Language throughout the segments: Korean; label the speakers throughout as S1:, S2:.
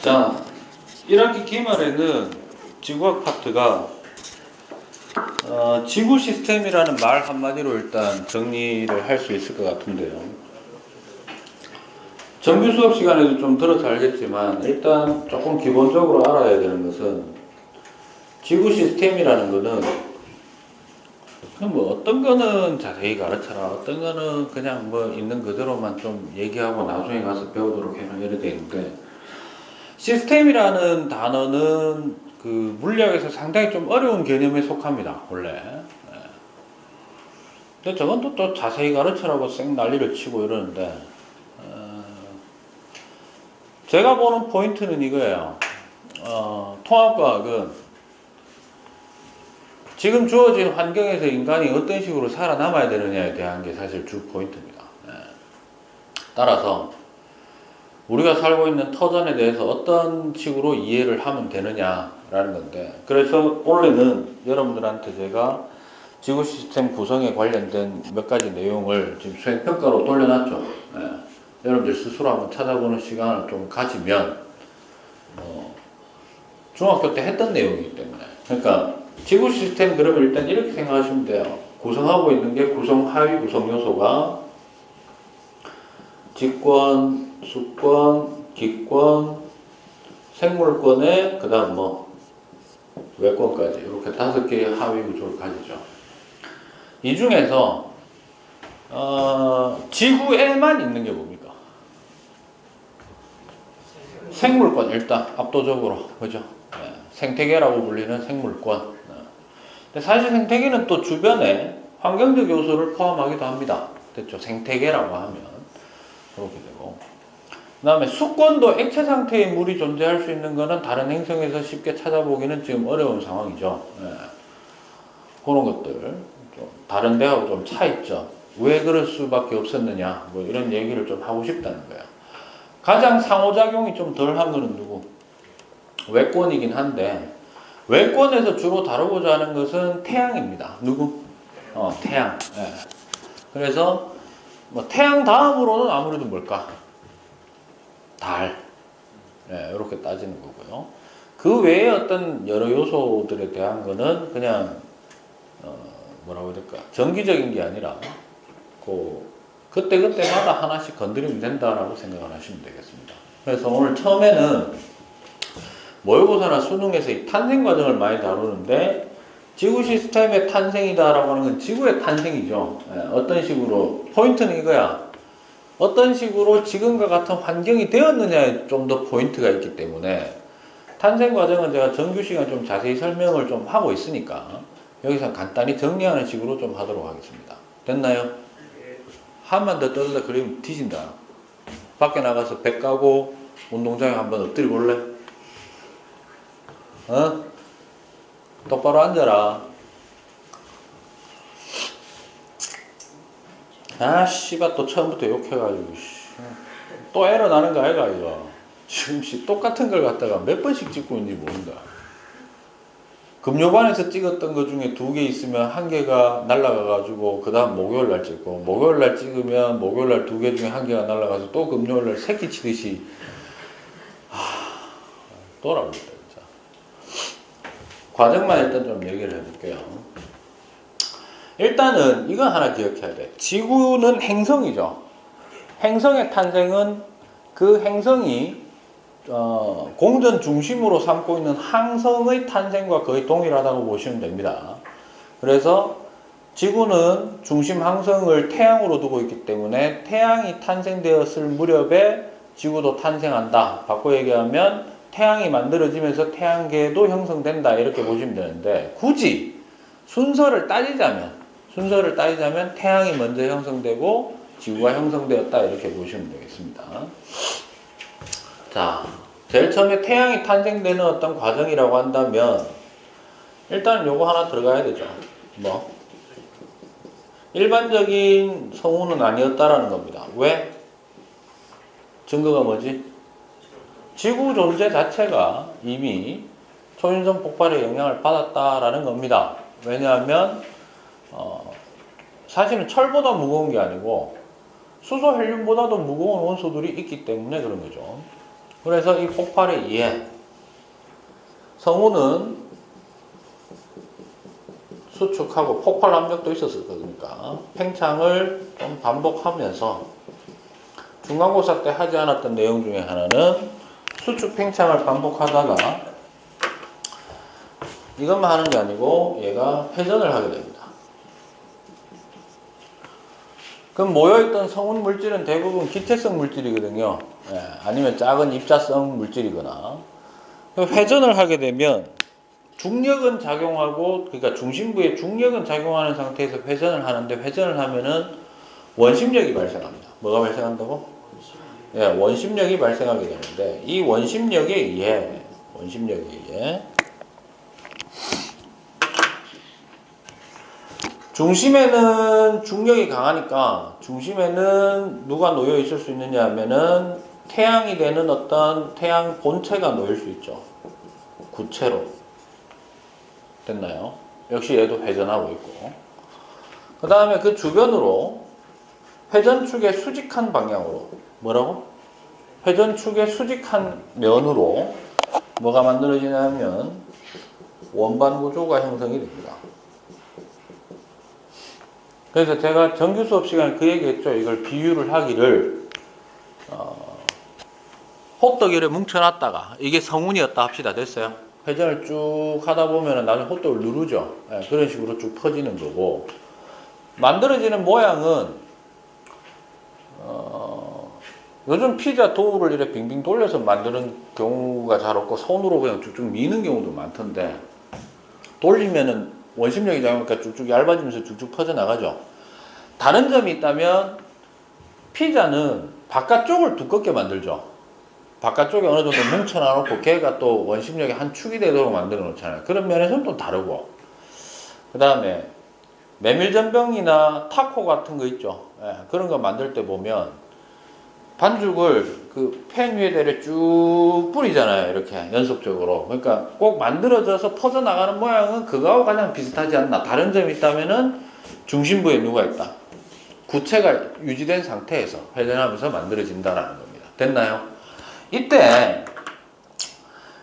S1: 자, 1학기 기말에는 지구학 파트가 지구 시스템이라는 말 한마디로 일단 정리를 할 수 있을 것 같은데요. 정규 수업 시간에도 좀 들어서 알겠지만 일단 조금 기본적으로 알아야 되는 것은 지구 시스템이라는 거는 뭐 어떤 거는 자세히 가르쳐라, 어떤 거는 그냥 뭐 있는 그대로만 좀 얘기하고 나중에 가서 배우도록 해라 이래 되는데, 시스템이라는 단어는 그 물리학에서 상당히 좀 어려운 개념에 속합니다, 원래. 근데 저건 또 자세히 가르치라고 쌩 난리를 치고 이러는데, 제가 보는 포인트는 이거예요. 통합과학은 지금 주어진 환경에서 인간이 어떤 식으로 살아남아야 되느냐에 대한 게 사실 주 포인트입니다. 따라서 우리가 살고 있는 터전에 대해서 어떤 식으로 이해를 하면 되느냐라는 건데, 그래서 원래는 여러분들한테 제가 지구 시스템 구성에 관련된 몇 가지 내용을 지금 수행평가로 돌려놨죠. 여러분들 스스로 한번 찾아보는 시간을 좀 가지면 중학교 때 했던 내용이기 때문에, 그러니까 지구 시스템 그러면 일단 이렇게 생각하시면 돼요. 구성하고 있는 게 구성, 하위 구성 요소가 직권, 수권, 기권, 생물권에 그 다음 뭐 외권까지 이렇게 5개의 하위 구조를 가지죠. 이 중에서 지구에만 있는 게 뭡니까? 생물권, 일단 압도적으로, 그죠? 생태계라고 불리는 생물권. 근데 사실 생태계는 또 주변에 환경적 요소를 포함하기도 합니다. 됐죠? 생태계라고 하면 그렇게 되고, 그 다음에 수권도 액체 상태의 물이 존재할 수 있는 거는 다른 행성에서 쉽게 찾아보기는 지금 어려운 상황이죠. 그런 것들 좀 다른 데하고 좀 차있죠. 왜 그럴 수밖에 없었느냐, 뭐 이런 얘기를 좀 하고 싶다는 거예요. 가장 상호작용이 좀 덜한 거는 누구? 외권이긴 한데, 외권에서 주로 다루고자 하는 것은 태양입니다. 누구? 태양. 그래서 뭐 태양 다음으로는 아무래도 뭘까? 달. 이렇게 따지는 거고요. 그 외에 어떤 여러 요소들에 대한 거는 그냥 뭐라고 해야 될까? 정기적인 게 아니라 그때그때마다 하나씩 건드리면 된다라고 생각을 하시면 되겠습니다. 그래서 오늘 처음에는 모의고사나 수능에서 이 탄생 과정을 많이 다루는데, 지구 시스템의 탄생이다라고 하는 건 지구의 탄생이죠. 어떤 식으로, 포인트는 이거야. 어떤 식으로 지금과 같은 환경이 되었느냐에 좀 더 포인트가 있기 때문에, 탄생 과정은 제가 정규 시간 좀 자세히 설명을 좀 하고 있으니까 여기서 간단히 정리하는 식으로 좀 하도록 하겠습니다. 됐나요? 한만 더 떠들다 그러면 뒤진다. 밖에 나가서 배 까고 운동장에 한번 엎드려 볼래? 똑바로 앉아라. 아, 씨발, 또 처음부터 욕해가지고, 또 에러 나는 거 아이가, 이거. 지금, 똑같은 걸 갖다가 몇 번씩 찍고 있는지 모른다. 금요반에서 찍었던 거 중에 2개 있으면 1개가 날라가가지고, 그 다음 목요일 날 찍고, 목요일 날 찍으면 목요일 날 2개 중에 1개가 날라가서 또 금요일 날 새끼 치듯이, 또라고. 과정만 일단 좀 얘기를 해볼게요. 일단은 이건 하나 기억해야 돼. 지구는 행성이죠. 행성의 탄생은 그 행성이 공전 중심으로 삼고 있는 항성의 탄생과 거의 동일하다고 보시면 됩니다. 그래서 지구는 중심 항성을 태양으로 두고 있기 때문에 태양이 탄생되었을 무렵에 지구도 탄생한다. 바꿔 얘기하면 태양이 만들어지면서 태양계도 형성된다, 이렇게 보시면 되는데, 굳이 순서를 따지자면 태양이 먼저 형성되고 지구가 형성되었다, 이렇게 보시면 되겠습니다. 자, 제일 처음에 태양이 탄생되는 어떤 과정이라고 한다면 일단 요거 하나 들어가야 되죠. 뭐? 일반적인 성운은 아니었다라는 겁니다. 왜? 증거가 뭐지? 지구 존재 자체가 이미 초인성 폭발의 영향을 받았다라는 겁니다. 왜냐하면 사실은 철보다 무거운 게 아니고 수소 헬륨보다도 무거운 원소들이 있기 때문에 그런 거죠. 그래서 이 폭발에 의해 성운은 수축하고 폭발 압력도 있었을 거니까 팽창을 좀 반복하면서 중간고사 때 하지 않았던 내용 중에 하나는 수축 팽창을 반복하다가 이것만 하는 게 아니고 얘가 회전을 하게 됩니다. 그럼 모여있던 성운 물질은 대부분 기체성 물질이거든요. 예, 아니면 작은 입자성 물질이거나. 회전을 하게 되면 중력은 작용하고, 그러니까 중심부에 중력은 작용하는 상태에서 회전을 하는데, 회전을 하면은 원심력이 발생합니다. 뭐가 발생한다고? 예, 원심력이 발생하게 되는데, 이 원심력에 의해 중심에는 중력이 강하니까 중심에는 누가 놓여 있을 수 있느냐 하면은 태양이 되는 어떤 태양 본체가 놓일 수 있죠. 구체로. 됐나요? 역시 얘도 회전하고 있고. 그 다음에 그 주변으로 회전축의 수직한 방향으로 뭐라고? 회전축의 수직한 면으로 뭐가 만들어지냐면 원반 구조가 형성이 됩니다. 그래서 제가 정규 수업 시간에 그 얘기했죠. 이걸 비유를 하기를 호떡이를 뭉쳐놨다가 이게 성운이었다 합시다. 됐어요? 회전을 쭉 하다 보면 나중에 호떡을 누르죠. 네, 그런 식으로 쭉 퍼지는 거고, 만들어지는 모양은 요즘 피자 도우를 이렇게 빙빙 돌려서 만드는 경우가 잘 없고 손으로 그냥 쭉쭉 미는 경우도 많던데, 돌리면은 원심력이 작으니까 쭉쭉 얇아지면서 쭉쭉 퍼져나가죠. 다른 점이 있다면 피자는 바깥쪽을 두껍게 만들죠. 바깥쪽에 어느 정도 뭉쳐놔놓고 걔가 또 원심력의 한 축이 되도록 만들어 놓잖아요. 그런 면에서는 또 다르고, 그 다음에 메밀전병이나 타코 같은 거 있죠. 예, 그런 거 만들 때 보면 반죽을 그 팬 위에다가 쭉 뿌리잖아요. 이렇게 연속적으로. 그러니까 꼭 만들어져서 퍼져나가는 모양은 그거하고 가장 비슷하지 않나. 다른 점이 있다면은 중심부에 누가 있다. 구체가 유지된 상태에서 회전하면서 만들어진다는 겁니다. 됐나요? 이때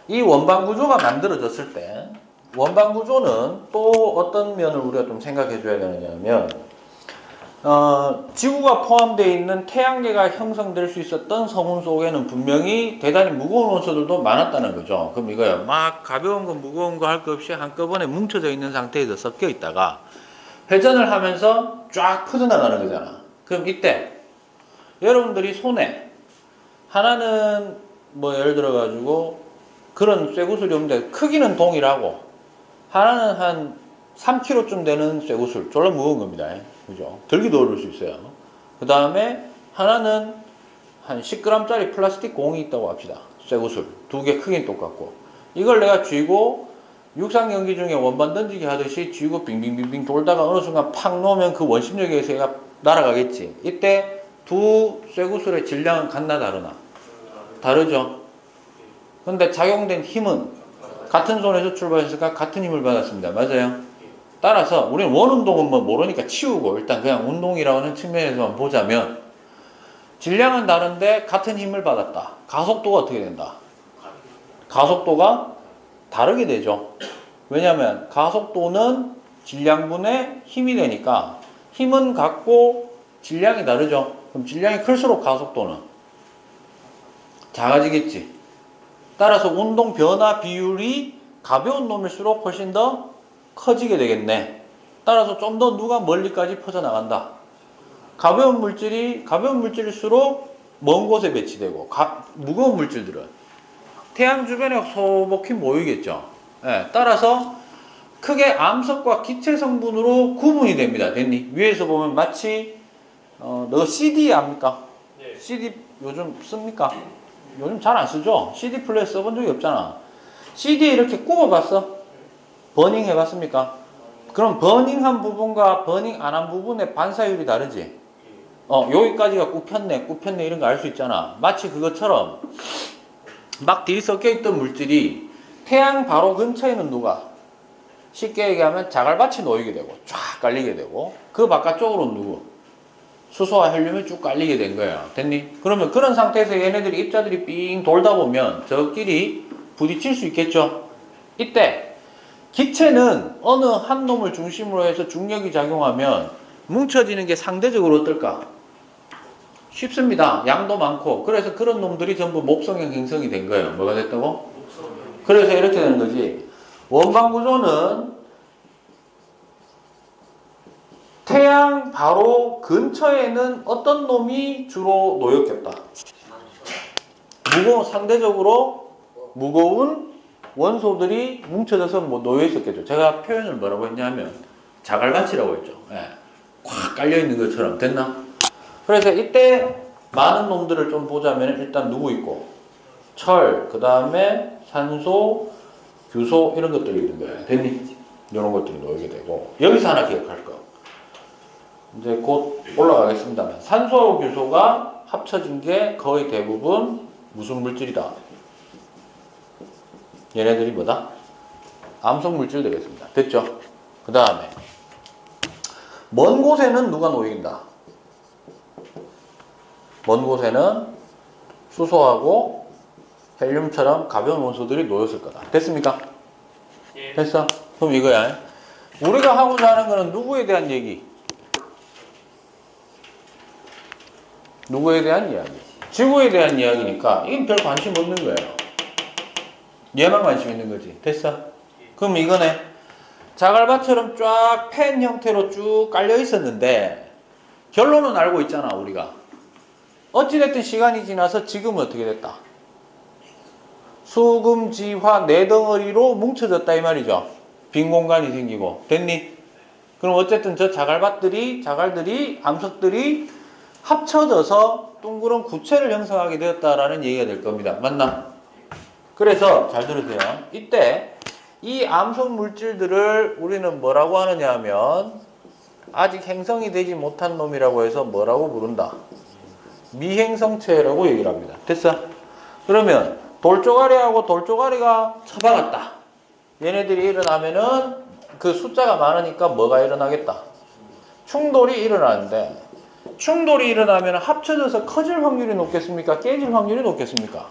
S1: 이 원반 구조가 만들어졌을 때 원반 구조는 또 어떤 면을 우리가 좀 생각해 줘야 되느냐면 지구가 포함되어 있는 태양계가 형성될 수 있었던 성운 속에는 분명히 대단히 무거운 원소들도 많았다는 거죠. 그럼 이거야. 막 가벼운 거 무거운 거 할 것 없이 한꺼번에 뭉쳐져 있는 상태에서 섞여 있다가 회전을 하면서 쫙 퍼져나가는 거잖아. 그럼 이때 여러분들이 손에 하나는 뭐 예를 들어 가지고 그런 쇠구슬이 없는데 크기는 동일하고 하나는 한 3kg쯤 되는 쇠구슬, 졸라 무거운 겁니다. 그죠? 들기도 어려울 수 있어요. 그 다음에 하나는 한 10g짜리 플라스틱 공이 있다고 합시다. 쇠구슬. 두 개 크기는 똑같고. 이걸 내가 쥐고 육상 경기 중에 원반 던지기 하듯이 쥐고 빙빙빙빙 돌다가 어느 순간 팍 놓으면 그 원심력에 의해서 얘가 날아가겠지. 이때 두 쇠구슬의 질량은 같나 다르나? 다르죠. 근데 작용된 힘은 같은 손에서 출발했으니까 같은 힘을 받았습니다. 맞아요? 따라서 우리는 원운동은 뭐 모르니까 치우고 일단 그냥 운동이라고 하는 측면에서만 보자면 질량은 다른데 같은 힘을 받았다. 가속도가 어떻게 된다? 가속도가 다르게 되죠. 왜냐하면 가속도는 질량분의 힘이 되니까 힘은 같고 질량이 다르죠. 그럼 질량이 클수록 가속도는 작아지겠지. 따라서 운동 변화 비율이 가벼운 놈일수록 훨씬 더 커지게 되겠네. 따라서 좀 더 누가 멀리까지 퍼져나간다. 가벼운 물질일수록 먼 곳에 배치되고 무거운 물질들은 태양 주변에 소복히 모이겠죠. 예, 따라서 크게 암석과 기체 성분으로 구분이 됩니다. 됐니? 위에서 보면 마치 너 CD 압니까? 네. CD 요즘 씁니까? 요즘 잘 안 쓰죠? CD 플레이 써본 적이 없잖아. CD에 이렇게 꼽아봤어? 버닝 해봤습니까? 그럼 버닝한 부분과 버닝 안 한 부분의 반사율이 다르지? 여기까지가 굽혔네 이런 거 알 수 있잖아. 마치 그것처럼 막 뒤섞여있던 물질이 태양 바로 근처에는 누가? 쉽게 얘기하면 자갈밭이 놓이게 되고 쫙 깔리게 되고 그 바깥쪽으로는 누구? 수소와 헬륨이 쭉 깔리게 된 거야. 됐니? 그러면 그런 상태에서 얘네들이 입자들이 삥 돌다 보면 저끼리 부딪힐 수 있겠죠? 이때 기체는 어느 한 놈을 중심으로 해서 중력이 작용하면 뭉쳐지는 게 상대적으로 어떨까? 쉽습니다. 양도 많고. 그래서 그런 놈들이 전부 목성형 행성이 된 거예요. 뭐가 됐다고? 그래서 이렇게 되는 거지. 원반 구조는 태양 바로 근처에는 어떤 놈이 주로 놓였겠다. 상대적으로 무거운 원소들이 뭉쳐져서 뭐 놓여 있었겠죠. 제가 표현을 뭐라고 했냐면 자갈밭이라고 했죠. 예. 꽉 깔려 있는 것처럼 됐나? 그래서 이때 많은 놈들을 좀 보자면 일단 누구 있고 철, 그 다음에 산소, 규소 이런 것들이 있는 거예요. 됐니? 이런 것들이 놓이게 되고 여기서 하나 기억할 거. 이제 곧 올라가겠습니다만 산소하고 규소가 합쳐진 게 거의 대부분 무슨 물질이다? 얘네들이 뭐다? 암석 물질 되겠습니다. 됐죠? 그 다음에 먼 곳에는 누가 놓인다? 먼 곳에는 수소하고 헬륨처럼 가벼운 원소들이 놓였을 거다. 됐습니까?
S2: 예.
S1: 됐어? 그럼 이거야. 우리가 하고자 하는 거는 누구에 대한 얘기? 누구에 대한 이야기? 지구에 대한 이야기니까 이건 별 관심 없는 거예요. 얘만 관심 있는 거지. 됐어? 그럼 이거네. 자갈밭처럼 쫙 팬 형태로 쭉 깔려 있었는데 결론은 알고 있잖아 우리가. 어찌됐든 시간이 지나서 지금은 어떻게 됐다? 수금지화 네 덩어리로 뭉쳐졌다 이 말이죠. 빈 공간이 생기고. 됐니? 그럼 어쨌든 저 자갈들이 암석들이 합쳐져서 둥그런 구체를 형성하게 되었다라는 얘기가 될 겁니다. 맞나? 그래서 잘 들으세요. 이때 이 암석 물질들을 우리는 뭐라고 하느냐 하면 아직 행성이 되지 못한 놈이라고 해서 뭐라고 부른다? 미행성체라고 얘기를 합니다. 됐어? 그러면 돌조가리하고 돌조가리가 처박았다. 얘네들이 일어나면은 그 숫자가 많으니까 뭐가 일어나겠다? 충돌이 일어나는데 충돌이 일어나면 합쳐져서 커질 확률이 높겠습니까? 깨질 확률이 높겠습니까?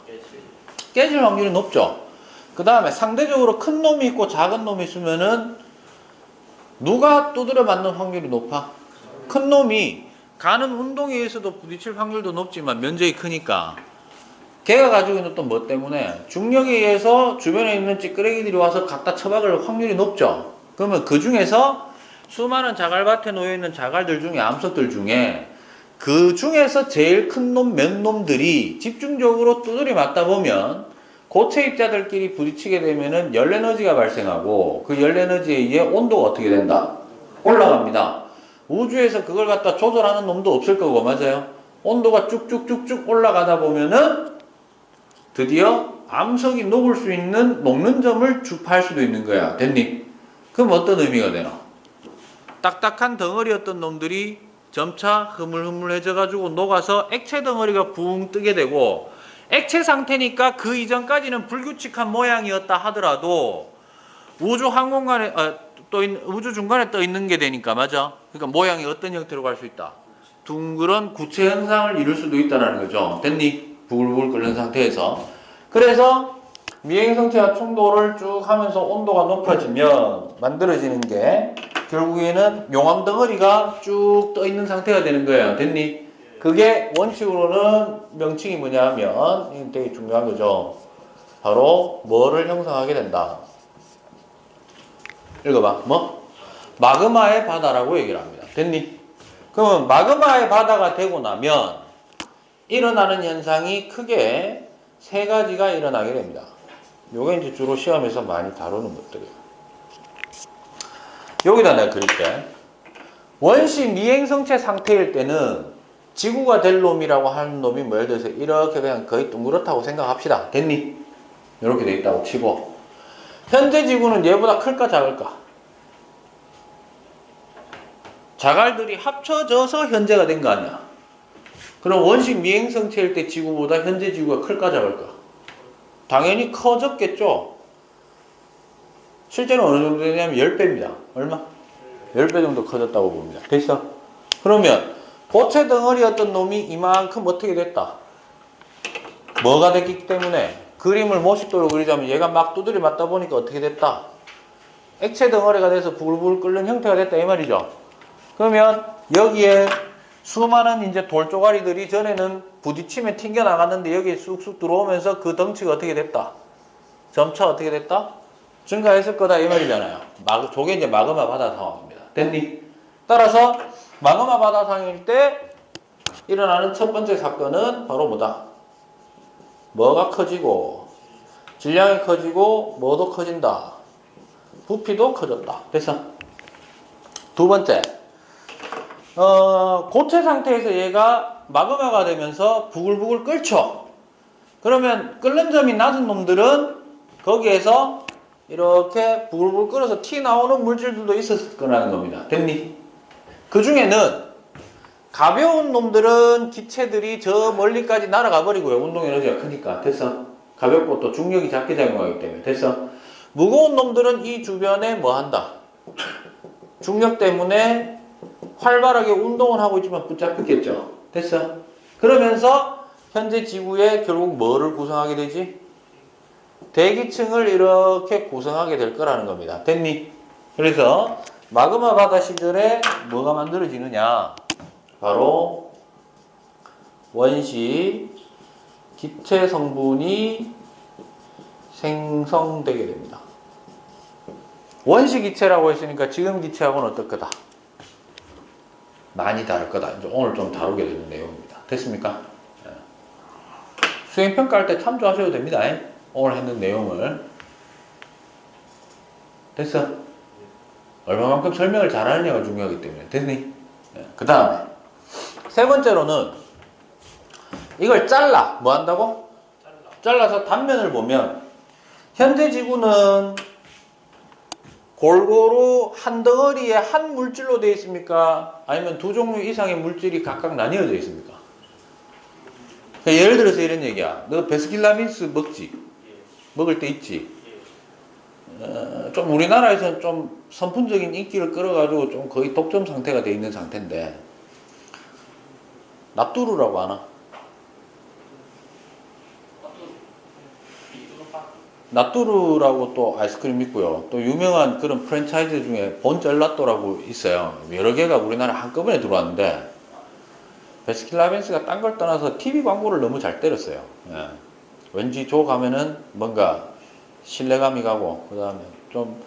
S1: 깨질 확률이 높죠. 그 다음에 상대적으로 큰 놈이 있고 작은 놈이 있으면은 누가 두드려 맞는 확률이 높아? 큰 놈이 가는 운동에 의해서도 부딪힐 확률도 높지만 면적이 크니까 걔가 가지고 있는 또 뭐 때문에 중력에 의해서 주변에 있는 찌끄레기들이 와서 갖다 쳐박을 확률이 높죠. 그러면 그 중에서 수많은 자갈밭에 놓여있는 자갈들 중에 암석들 중에 그 중에서 제일 큰 놈 몇 놈들이 집중적으로 두드려 맞다 보면 고체 입자들끼리 부딪히게 되면은 열 에너지가 발생하고 그 열 에너지에 의해 온도가 어떻게 된다? 올라갑니다. 우주에서 그걸 갖다 조절하는 놈도 없을 거고, 맞아요? 온도가 쭉쭉쭉쭉 올라가다 보면은 드디어 암석이 녹을 수 있는 녹는 점을 주파할 수도 있는 거야. 됐니? 그럼 어떤 의미가 되나? 딱딱한 덩어리였던 놈들이 점차 흐물흐물해져 가지고 녹아서 액체 덩어리가 붕 뜨게 되고, 액체 상태니까 그 이전까지는 불규칙한 모양이었다 하더라도 우주 항공간에 우주 중간에 떠 있는 게 되니까, 맞아? 그러니까 모양이 어떤 형태로 갈 수 있다? 둥그런 구체 현상을 이룰 수도 있다는 거죠. 됐니? 부글부글 끓는 상태에서. 그래서 미행성체와 충돌을 쭉 하면서 온도가 높아지면 만들어지는 게 결국에는 용암 덩어리가 쭉 떠 있는 상태가 되는 거예요. 됐니? 그게 원칙으로는 명칭이 뭐냐 하면, 이게 되게 중요한 거죠. 바로 뭐를 형성하게 된다. 읽어봐. 뭐? 마그마의 바다라고 얘기를 합니다. 됐니? 그러면 마그마의 바다가 되고 나면 일어나는 현상이 크게 세 가지가 일어나게 됩니다. 요게 이제 주로 시험에서 많이 다루는 것들이에요. 여기다 내가 그릴게. 원시 미행성체 상태일 때는 지구가 될 놈이라고 하는 놈이 뭐 예를 들어서 이렇게 그냥 거의 둥그렇다고 생각합시다. 됐니? 이렇게 돼 있다고 치고, 현재 지구는 얘보다 클까 작을까? 자갈들이 합쳐져서 현재가 된 거 아니야. 그럼 원시 미행성체일 때 지구보다 현재 지구가 클까 작을까? 당연히 커졌겠죠. 실제로 어느 정도 되냐면 10배입니다. 얼마? 10배 정도 커졌다고 봅니다. 됐어? 그러면 고체 덩어리였던 놈이 이만큼 어떻게 됐다? 뭐가 됐기 때문에 그림을 멋있도록 그리자면 얘가 막 두드려 맞다 보니까 어떻게 됐다? 액체 덩어리가 돼서 부글부글 끓는 형태가 됐다 이 말이죠. 그러면 여기에 수많은 이제 돌 쪼가리들이 전에는 부딪히면 튕겨 나갔는데 여기에 쑥쑥 들어오면서 그 덩치가 어떻게 됐다? 점차 어떻게 됐다? 증가했을 거다 이 말이잖아요. 저게 이제 마그마 바다 상황입니다. 됐니? 따라서 마그마 바다 상황일 때 일어나는 첫 번째 사건은 바로 뭐다? 뭐가 커지고 질량이 커지고 뭐도 커진다. 부피도 커졌다. 됐어? 두 번째, 고체 상태에서 얘가 마그마가 되면서 부글부글 끓죠. 그러면 끓는 점이 낮은 놈들은 거기에서 이렇게 부글부글 끓어서 튀 나오는 물질들도 있었을 거라는 겁니다. 됐니? 그 중에는 가벼운 놈들은 기체들이 저 멀리까지 날아가 버리고요. 운동 에너지가 크니까. 됐어? 가볍고 또 중력이 작게 작용하기 때문에. 됐어? 무거운 놈들은 이 주변에 뭐 한다? 중력 때문에 활발하게 운동을 하고 있지만 붙잡혔겠죠. 됐어? 그러면서 현재 지구에 결국 뭐를 구성하게 되지? 대기층을 이렇게 구성하게 될 거라는 겁니다. 됐니? 그래서 마그마 바다 시절에 뭐가 만들어지느냐? 바로 원시 기체 성분이 생성되게 됩니다. 원시 기체라고 했으니까 지금 기체하고는 어떨 거다? 많이 다를 거다. 이제 오늘 좀 다루게 되는 내용입니다. 됐습니까? 수행평가할 때 참조하셔도 됩니다. 오늘 했는 내용을. 됐어? 얼마만큼 설명을 잘하느냐가 중요하기 때문에. 됐니? 그 다음에 세 번째로는 이걸 잘라. 뭐 한다고? 잘라서 단면을 보면 현재 지구는 골고루 한 덩어리에 한 물질로 되어 있습니까? 아니면 두 종류 이상의 물질이 각각 나뉘어져 있습니까? 예를 들어서 이런 얘기야. 너 베스킨라빈스 먹지? 먹을 때 있지? 좀 우리나라에서는 좀 선풍적인 인기를 끌어가지고 좀 거의 독점 상태가 돼 있는 상태인데 나뚜루라고 아나? 나뚜루라고 또 아이스크림 있고요. 또 유명한 그런 프랜차이즈 중에 본젤라또라고 있어요. 여러 개가 우리나라 한꺼번에 들어왔는데 베스킨라빈스가 딴 걸 떠나서 TV 광고를 너무 잘 때렸어요. 왠지 저 가면은 뭔가 신뢰감이 가고 그 다음에 좀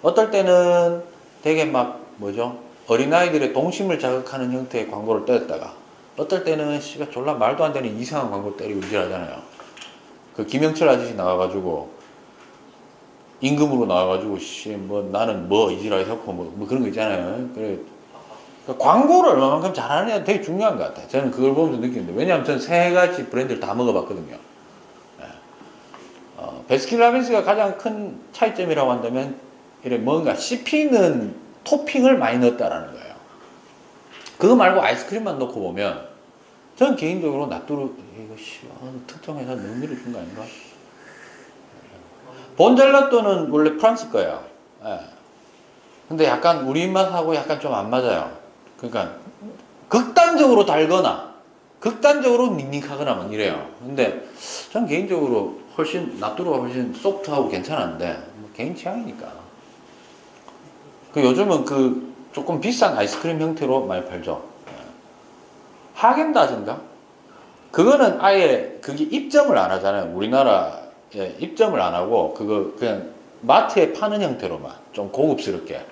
S1: 어떨 때는 되게 막 뭐죠? 어린아이들의 동심을 자극하는 형태의 광고를 때렸다가 어떨 때는 씨가 졸라 말도 안 되는 이상한 광고 때리고 이질하잖아요. 그 김영철 아저씨 나와가지고 임금으로 나와가지고 뭐 나는 뭐 이지라이 섞고 뭐 그런 거 있잖아요. 그래 그러니까 광고를 얼마만큼 잘하느냐 되게 중요한 것 같아요. 저는 그걸 보면서 느끼는데 왜냐하면 저는 세 가지 브랜드를 다 먹어봤거든요. 베스킨라빈스가 가장 큰 차이점이라고 한다면 이래 뭔가 씹히는 토핑을 많이 넣었다라는 거예요. 그거 말고 아이스크림만 넣고 보면 저는 개인적으로 나뚜루 이거 특정 회사 너무 밀어준 거 아닌가? 본젤라또는 원래 프랑스 거예요. 근데 약간 우리 입맛하고 약간 좀 안 맞아요. 그러니까 극단적으로 달거나 극단적으로 닝닝하거나 막 이래요. 근데 전 개인적으로 훨씬 나뚜루가 훨씬 소프트하고 괜찮은데 뭐 개인 취향이니까. 그 요즘은 그 조금 비싼 아이스크림 형태로 많이 팔죠. 하겐다즈인가? 그거는 아예 그게 입점을 안 하잖아요. 우리나라에 입점을 안 하고 그거 그냥 마트에 파는 형태로만 좀 고급스럽게.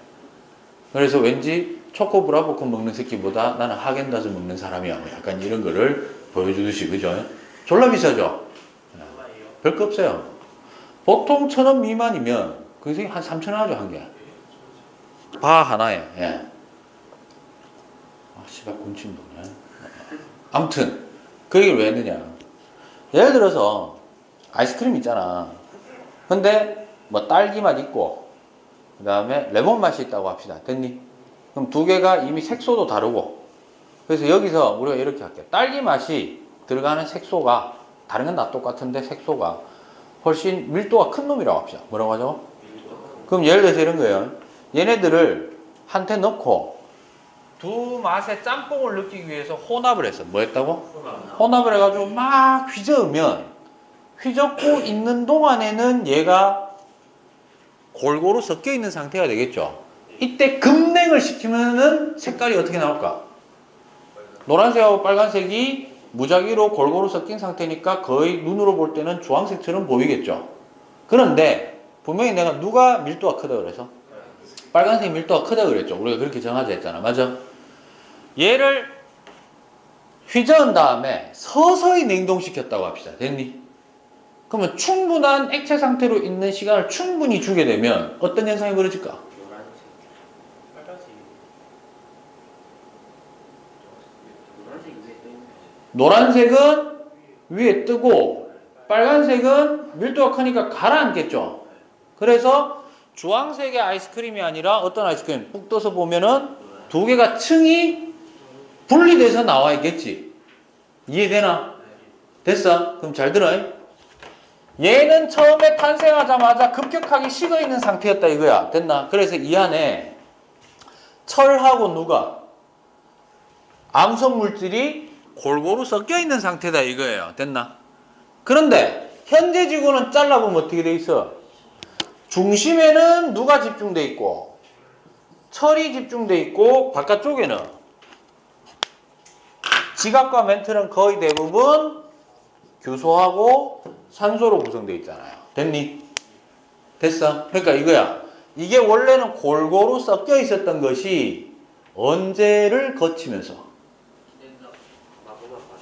S1: 그래서 왠지 초코 브라보콘 먹는 새끼보다 나는 하겐다즈 먹는 사람이야. 뭐 약간 이런 거를 보여주듯이 그죠? 졸라 비싸죠? 별거 없어요. 보통 1,000원 미만이면 그게 한 3,000원 하죠, 한 개. 바 하나에. 씨발 군침 도네. 아무튼 그 얘기를 왜 했느냐. 예를 들어서 아이스크림 있잖아. 근데 뭐 딸기 맛 있고 그 다음에 레몬 맛이 있다고 합시다. 됐니? 그럼 두 개가 이미 색소도 다르고 그래서 여기서 우리가 이렇게 할게요. 딸기 맛이 들어가는 색소가 다른 건 다 똑같은데 색소가 훨씬 밀도가 큰 놈이라고 합시다. 뭐라고 하죠? 그럼 예를 들어서 이런 거예요. 얘네들을 한테 넣고 두 맛의 짬뽕을 느끼기 위해서 혼합을 했어. 뭐 했다고? 혼합을 해가지고 막 휘저으면 휘젓고 있는 동안에는 얘가 골고루 섞여 있는 상태가 되겠죠. 이때 급냉을 시키면은 색깔이 어떻게 나올까? 노란색하고 빨간색이 무작위로 골고루 섞인 상태니까 거의 눈으로 볼 때는 주황색처럼 보이겠죠. 그런데 분명히 내가 누가 밀도가 크다 그래서 빨간색 밀도가 크다 그랬죠. 우리가 그렇게 정하자 했잖아. 맞아? 얘를 휘저은 다음에 서서히 냉동시켰다고 합시다. 됐니? 그러면 충분한 액체 상태로 있는 시간을 충분히 주게 되면 어떤 현상이 벌어질까? 노란색은 위에 뜨고 빨간색은 밀도가 크니까 가라앉겠죠. 그래서 주황색의 아이스크림이 아니라 어떤 아이스크림? 푹 떠서 보면은 두 개가 층이 분리돼서 나와 있겠지. 이해되나? 됐어? 그럼 잘 들어. 얘는 처음에 탄생하자마자 급격하게 식어있는 상태였다 이거야. 됐나? 그래서 이 안에 철하고 누가? 암석물질이 골고루 섞여있는 상태다 이거예요. 됐나? 그런데 현재 지구는 잘라보면 어떻게 돼 있어? 중심에는 누가 집중돼 있고 철이 집중돼 있고 바깥쪽에는 지각과 멘틀은 거의 대부분 규소하고 산소로 구성되어 있잖아요. 됐니? 됐어? 그러니까 이거야. 이게 원래는 골고루 섞여 있었던 것이 언제를 거치면서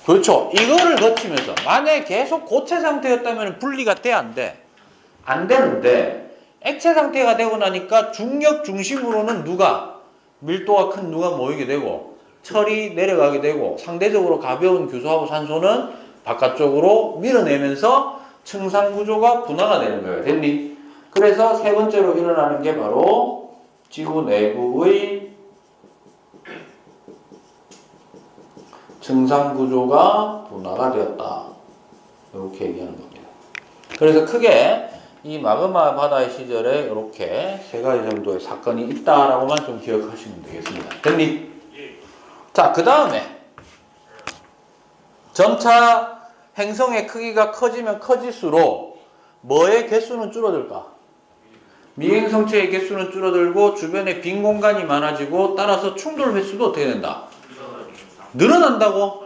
S1: 그렇죠. 이거를 거치면서 만약에 계속 고체 상태였다면 분리가 돼? 안 돼? 안 되는데 액체 상태가 되고 나니까 중력 중심으로는 누가? 밀도가 큰 누가 모이게 되고 철이 내려가게 되고 상대적으로 가벼운 규소하고 산소는 바깥쪽으로 밀어내면서 층상구조가 분화가 되는 거예요. 됐니? 그래서 세 번째로 일어나는 게 바로 지구 내부의 층상구조가 분화가 되었다. 이렇게 얘기하는 겁니다. 그래서 크게 이 마그마 바다의 시절에 이렇게 세 가지 정도의 사건이 있다라고만 좀 기억하시면 되겠습니다. 됐니? 자, 그 다음에 점차 행성의 크기가 커지면 커질수록 뭐의 개수는 줄어들까? 미행성체의 개수는 줄어들고 주변에 빈 공간이 많아지고 따라서 충돌 횟수도 어떻게 된다? 늘어난다고?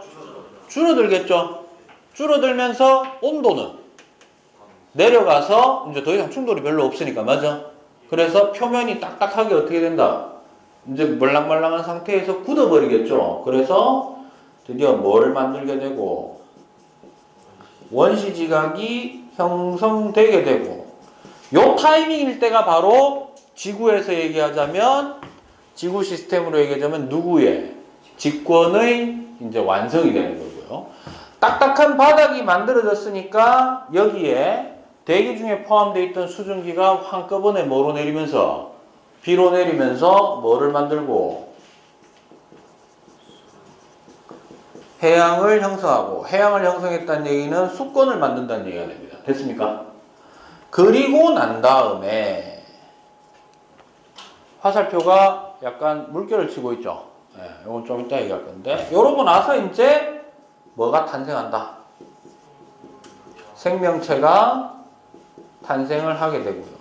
S1: 줄어들겠죠? 줄어들면서 온도는 내려가서 이제 더 이상 충돌이 별로 없으니까 맞아? 그래서 표면이 딱딱하게 어떻게 된다? 이제 말랑말랑한 상태에서 굳어버리겠죠? 그래서 드디어 뭘 만들게 되고 원시지각이 형성되게 되고 요 타이밍일 때가 바로 지구에서 얘기하자면 지구 시스템으로 얘기하자면 누구의? 직권의 이제 완성이 되는 거고요. 딱딱한 바닥이 만들어졌으니까 여기에 대기 중에 포함되어 있던 수증기가 한꺼번에 뭐로 내리면서 비로 내리면서 뭐를 만들고 해양을 형성하고 해양을 형성했다는 얘기는 수권을 만든다는 얘기가 됩니다. 됐습니까? 그리고 난 다음에 화살표가 약간 물결을 치고 있죠. 네, 이건 좀 이따 얘기할 건데 이러고 나서 이제 뭐가 탄생한다? 생명체가 탄생을 하게 되고요.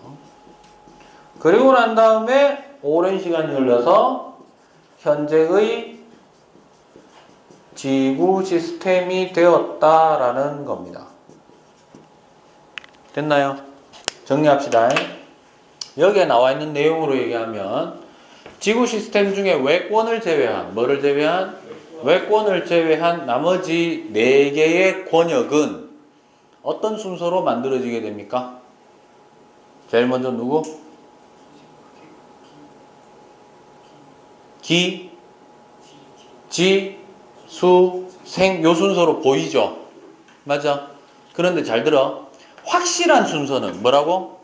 S1: 그리고 난 다음에 오랜 시간이 흘러서 현재의 지구 시스템이 되었다라는 겁니다. 됐나요? 정리합시다. 여기에 나와 있는 내용으로 얘기하면 지구 시스템 중에 외권을 제외한 뭐를 제외한? 외권을 제외한 나머지 4개의 권역은 어떤 순서로 만들어지게 됩니까? 제일 먼저 누구? 기, 지, 수, 생 요 순서로 보이죠? 맞아? 그런데 잘 들어. 확실한 순서는 뭐라고?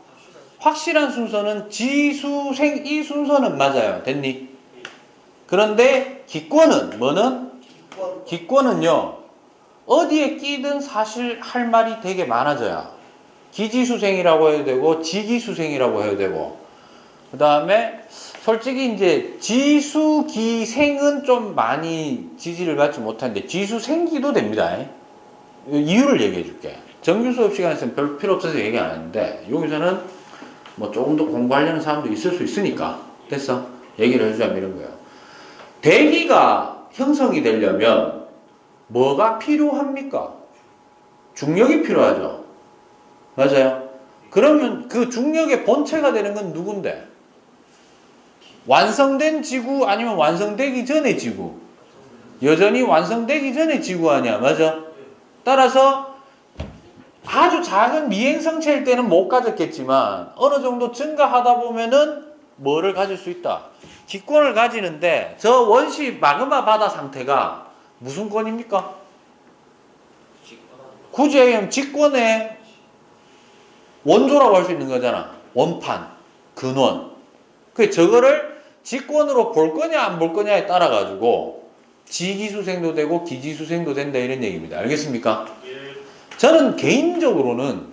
S1: 확실한 순서는 지, 수, 생 이 순서는 맞아요. 됐니? 그런데 기권은 뭐는? 기권은요. 어디에 끼든 사실 할 말이 되게 많아져야 기지수생이라고 해도 되고 지기수생이라고 해도 되고 그 다음에 솔직히 이제 지수기생은 좀 많이 지지를 받지 못하는데 지수생기도 됩니다. 이유를 얘기해 줄게. 정규 수업 시간에서는 별 필요 없어서 얘기 안 하는데 여기서는 뭐 조금 더 공부하려는 사람도 있을 수 있으니까 됐어? 얘기를 해주자면 이런 거예요. 대기가 형성이 되려면 뭐가 필요합니까? 중력이 필요하죠. 맞아요? 그러면 그 중력의 본체가 되는 건 누군데? 완성된 지구 아니면 완성되기 전의 지구? 여전히 완성되기 전의 지구 아니야. 맞아? 따라서 아주 작은 미행성체일 때는 못 가졌겠지만 어느 정도 증가하다 보면은 뭐를 가질 수 있다? 기권을 가지는데 저 원시 마그마 바다 상태가 무슨 권입니까? 굳이 얘기하면 직권의 원조라고 할 수 있는 거잖아. 원판, 근원. 그 저거를 직권으로 볼 거냐 안 볼 거냐에 따라 가지고 지기수생도 되고 기지수생도 된다 이런 얘기입니다. 알겠습니까? 저는 개인적으로는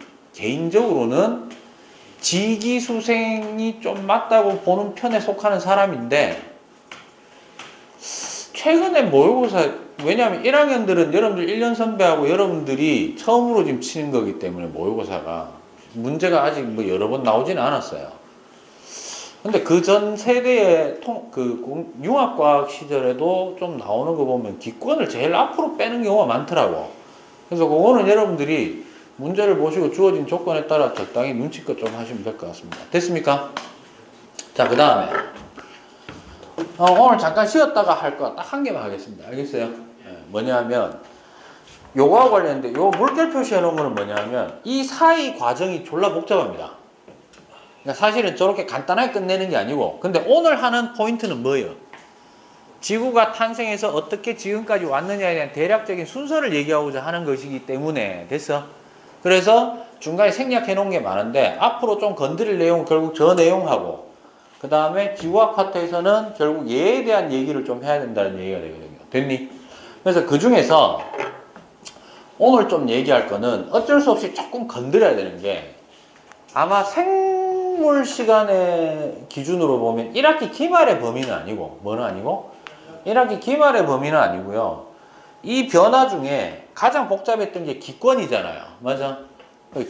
S1: 지기수생이 좀 맞다고 보는 편에 속하는 사람인데 최근에 모의고사 왜냐하면 1학년들은 여러분들 1년 선배하고 여러분들이 처음으로 지금 치는 거기 때문에 모의고사가 문제가 아직 뭐 여러 번 나오지는 않았어요. 근데 그 전 세대의 융합과학 시절에도 좀 나오는 거 보면 기권을 제일 앞으로 빼는 경우가 많더라고. 그래서 그거는 여러분들이 문제를 보시고 주어진 조건에 따라 적당히 눈치껏 좀 하시면 될 것 같습니다. 됐습니까? 자, 그 다음에 오늘 잠깐 쉬었다가 할 거 딱 한 개만 하겠습니다. 알겠어요? 네, 뭐냐면 요거와 관련된 요 물결 표시해 놓은 거는 뭐냐면 이 사이 과정이 졸라 복잡합니다. 그러니까 사실은 저렇게 간단하게 끝내는 게 아니고 근데 오늘 하는 포인트는 뭐예요? 지구가 탄생해서 어떻게 지금까지 왔느냐에 대한 대략적인 순서를 얘기하고자 하는 것이기 때문에 됐어? 그래서 중간에 생략해 놓은 게 많은데 앞으로 좀 건드릴 내용은 결국 저 내용하고 그 다음에 지구학 파트에서는 결국 얘에 대한 얘기를 좀 해야 된다는 얘기가 되거든요. 됐니? 그래서 그 중에서 오늘 좀 얘기할 거는 어쩔 수 없이 조금 건드려야 되는 게 아마 생물 시간의 기준으로 보면 1학기 기말의 범위는 아니고 뭐는 아니고 1학기 기말의 범위는 아니고요. 이 변화 중에 가장 복잡했던 게 기권이잖아요. 맞아?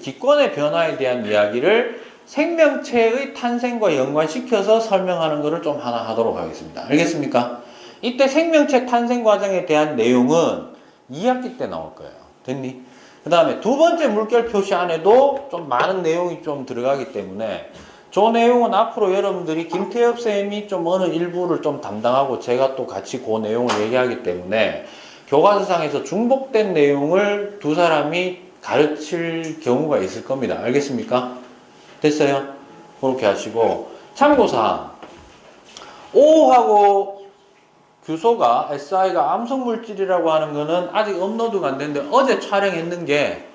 S1: 기권의 변화에 대한 이야기를 생명체의 탄생과 연관시켜서 설명하는 것을 좀 하나 하도록 하겠습니다. 알겠습니까? 이때 생명체 탄생 과정에 대한 내용은 2학기 때 나올 거예요. 됐니? 그 다음에 두 번째 물결 표시 안에도 좀 많은 내용이 좀 들어가기 때문에 저 내용은 앞으로 여러분들이 김태엽 쌤이 좀 어느 일부를 좀 담당하고 제가 또 같이 그 내용을 얘기하기 때문에 교과서상에서 중복된 내용을 두 사람이 가르칠 경우가 있을 겁니다. 알겠습니까? 됐어요? 그렇게 하시고 참고사항 5하고 규소가 SI가 암석물질이라고 하는 거는 아직 업로드가 안 됐는데 어제 촬영했는 게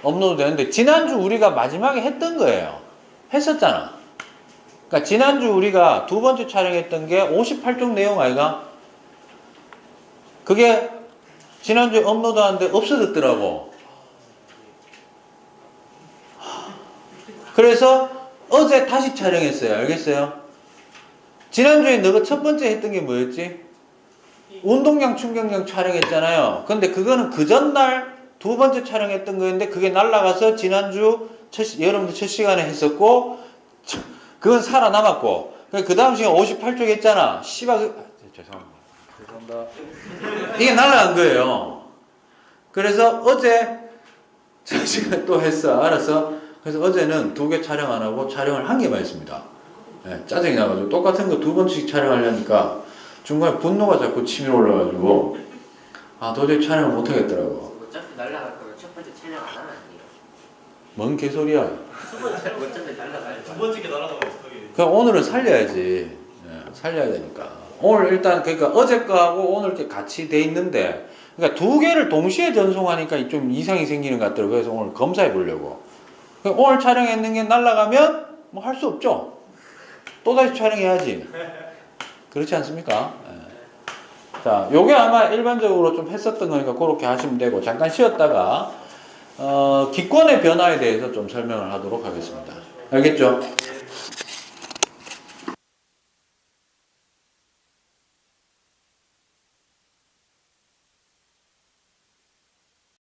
S1: 업로드 되는데 지난주 우리가 마지막에 했던 거예요. 했었잖아. 그러니까 지난주 우리가 두 번째 촬영했던 게 58쪽 내용 아이가? 그게 지난주에 업로드 하는데 없어졌더라고. 그래서 어제 다시 촬영했어요. 알겠어요? 지난주에 너가 첫 번째 했던 게 뭐였지? 운동량 충격량 촬영했잖아요. 근데 그거는 그 전날 두 번째 촬영했던 거였는데 그게 날라가서 지난주 여러분들 첫 시간에 했었고 그건 살아남았고 그 다음 시간 58쪽 했잖아. 죄송합니다. 이게 날라간 거예요. 그래서 어제 저 시간 또 했어. 알았어? 그래서 어제는 2개 촬영 안 하고 촬영을 1개만 했습니다. 네, 짜증이 나가지고 똑같은 거 2번씩 촬영하려니까 중간에 분노가 자꾸 치밀어 올라가지고 도저히 촬영을 못 하겠더라고.
S2: 어차피 날라갈 거면 첫 번째 촬영 안 하면 안 돼요.
S1: 뭔 개소리야.
S2: 두 번째 어차피 날라갈
S3: 두 번째 게 날아가면 어떡하게.
S1: 그럼 오늘은 살려야지. 네, 살려야 되니까. 오늘 일단 그러니까 어제 거하고 오늘 게 같이 돼 있는데 그러니까 2개를 동시에 전송하니까 좀 이상이 생기는 것 같더라고요. 그래서 오늘 검사해 보려고. 오늘 촬영했는 게 날라가면 뭐 할 수 없죠. 또다시 촬영해야지. 그렇지 않습니까? 네. 자, 요게 아마 일반적으로 좀 했었던 거니까 그렇게 하시면 되고 잠깐 쉬었다가 기권의 변화에 대해서 좀 설명을 하도록 하겠습니다. 알겠죠?